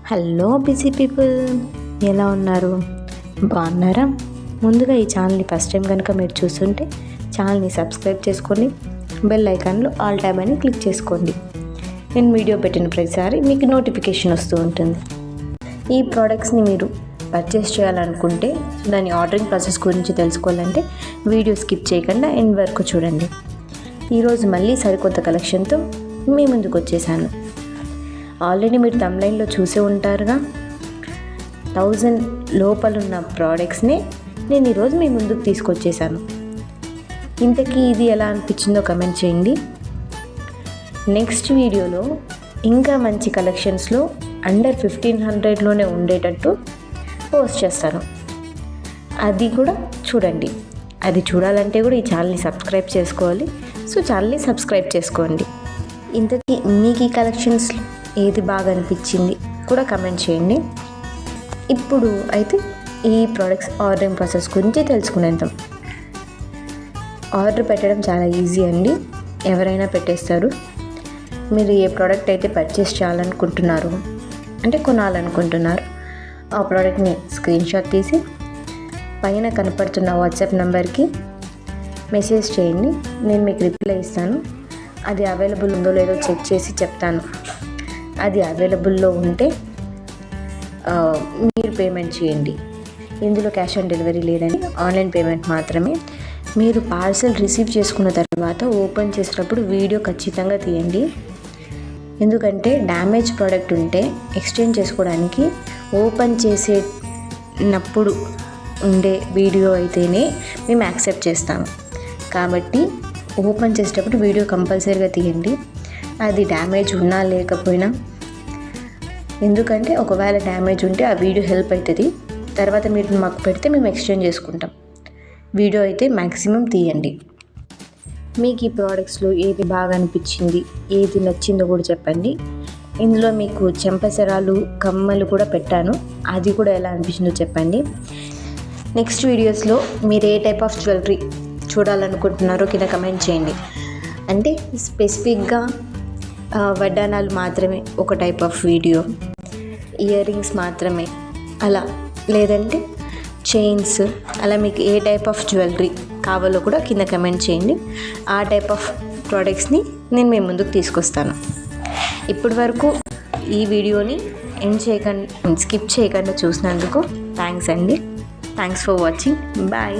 Hello busy people, ఎలా ఉన్నారు? బాగున్నారా? ముందుగా ఈ ఛానల్ని ఫస్ట్ టైం కనుక మీరు చూస్తుంటే ఛానల్ని సబ్స్క్రైబ్ చేసుకోండి, బెల్ ఐకాన్లో ఆల్ ట్యాబ్ అని క్లిక్ చేసుకోండి. నేను వీడియో పెట్టిన ప్రతిసారి మీకు నోటిఫికేషన్ వస్తూ ఉంటుంది. ఈ ప్రోడక్ట్స్ని మీరు పర్చేస్ చేయాలనుకుంటే దాని ఆర్డరింగ్ ప్రాసెస్ గురించి తెలుసుకోవాలంటే వీడియో స్కిప్ చేయకుండా ఎండ్ వరకు చూడండి. ఈరోజు మళ్ళీ సరికొత్త కలెక్షన్తో మీ ముందుకు వచ్చేసాను. ఆల్రెడీ మీరు థంబ్నెయిల్లో చూసే ఉంటారుగా, 1000 లోపలున్న ప్రోడక్ట్స్ని నేను ఈరోజు మీ ముందుకు తీసుకొచ్చేసాను. ఇంతకీ ఇది ఎలా అనిపించిందో కమెంట్ చేయండి. నెక్స్ట్ వీడియోలో ఇంకా మంచి కలెక్షన్స్లో అండర్ 1500లోనే ఉండేటట్టు పోస్ట్ చేస్తాను. అది కూడా చూడండి. అది చూడాలంటే కూడా ఈ ఛానల్ని సబ్స్క్రైబ్ చేసుకోవాలి. సో ఛానల్ని సబ్స్క్రైబ్ చేసుకోండి. ఇంతకీ మీకు ఈ కలెక్షన్స్ ఏది బాగా అనిపించింది కూడా కమెంట్ చేయండి. ఇప్పుడు అయితే ఈ ప్రోడక్ట్స్ ఆర్డరింగ్ ప్రాసెస్ గురించి తెలుసుకునేద్దాం. ఆర్డర్ పెట్టడం చాలా ఈజీ అండి, ఎవరైనా పెట్టేస్తారు. మీరు ఏ ప్రోడక్ట్ అయితే పర్చేస్ చేయాలనుకుంటున్నారు అంటే కొనాలనుకుంటున్నారు, ఆ ప్రోడక్ట్ని స్క్రీన్ షాట్ తీసి పైన కనపడుతున్న వాట్సాప్ నెంబర్కి మెసేజ్ చేయండి. నేను మీకు రిప్లై ఇస్తాను. అది అవైలబుల్ ఉందో లేదో చెక్ చేసి చెప్తాను. అది అవైలబుల్లో ఉంటే మీరు పేమెంట్ చేయండి. ఇందులో క్యాష్ ఆన్ డెలివరీ లేదండి, ఆన్లైన్ పేమెంట్ మాత్రమే. మీరు పార్సల్ రిసీవ్ చేసుకున్న తర్వాత ఓపెన్ చేసేటప్పుడు వీడియో ఖచ్చితంగా తీయండి. ఎందుకంటే డ్యామేజ్ ప్రోడక్ట్ ఉంటే ఎక్స్చేంజ్ చేసుకోవడానికి ఓపెన్ చేసేటప్పుడు ఉండే వీడియో అయితేనే మేము యాక్సెప్ట్ చేస్తాము. కాబట్టి ఓపెన్ చేసేటప్పుడు వీడియో కంపల్సరీగా తీయండి, అది డ్యామేజ్ ఉన్నా లేకపోయినా. ఎందుకంటే ఒకవేళ డ్యామేజ్ ఉంటే ఆ వీడియో హెల్ప్ అవుతుంది. తర్వాత మీరు మాకు పెడితే మేము ఎక్స్చేంజ్ చేసుకుంటాం. వీడియో అయితే మ్యాక్సిమం తీయండి. మీకు ఈ ప్రోడక్ట్స్లో ఏది బాగా అనిపించింది, ఏది నచ్చిందో కూడా చెప్పండి. ఇందులో మీకు చెంపసరాలు, కమ్మలు కూడా పెట్టాను, అది కూడా ఎలా అనిపించిందో చెప్పండి. నెక్స్ట్ వీడియోస్లో మీరు ఏ టైప్ ఆఫ్ జ్యువెలరీ చూడాలనుకుంటున్నారో కింద కమెంట్ చేయండి. అంటే స్పెసిఫిక్గా వడ్డానాలు మాత్రమే ఒక type of video, ear rings మాత్రమే అలా, లేదంటే చైన్స్, అలా మీకు ఏ టైప్ ఆఫ్ జ్యువెలరీ కావాలో కూడా కింద కమెంట్ చేయండి. ఆ టైప్ ఆఫ్ ప్రోడక్ట్స్ని నేను మీ ముందుకు తీసుకొస్తాను. ఇప్పటి వరకు ఈ వీడియోని స్కిప్ చేయకుండా చూసినందుకు థ్యాంక్స్ అండి. Thanks for watching. బాయ్.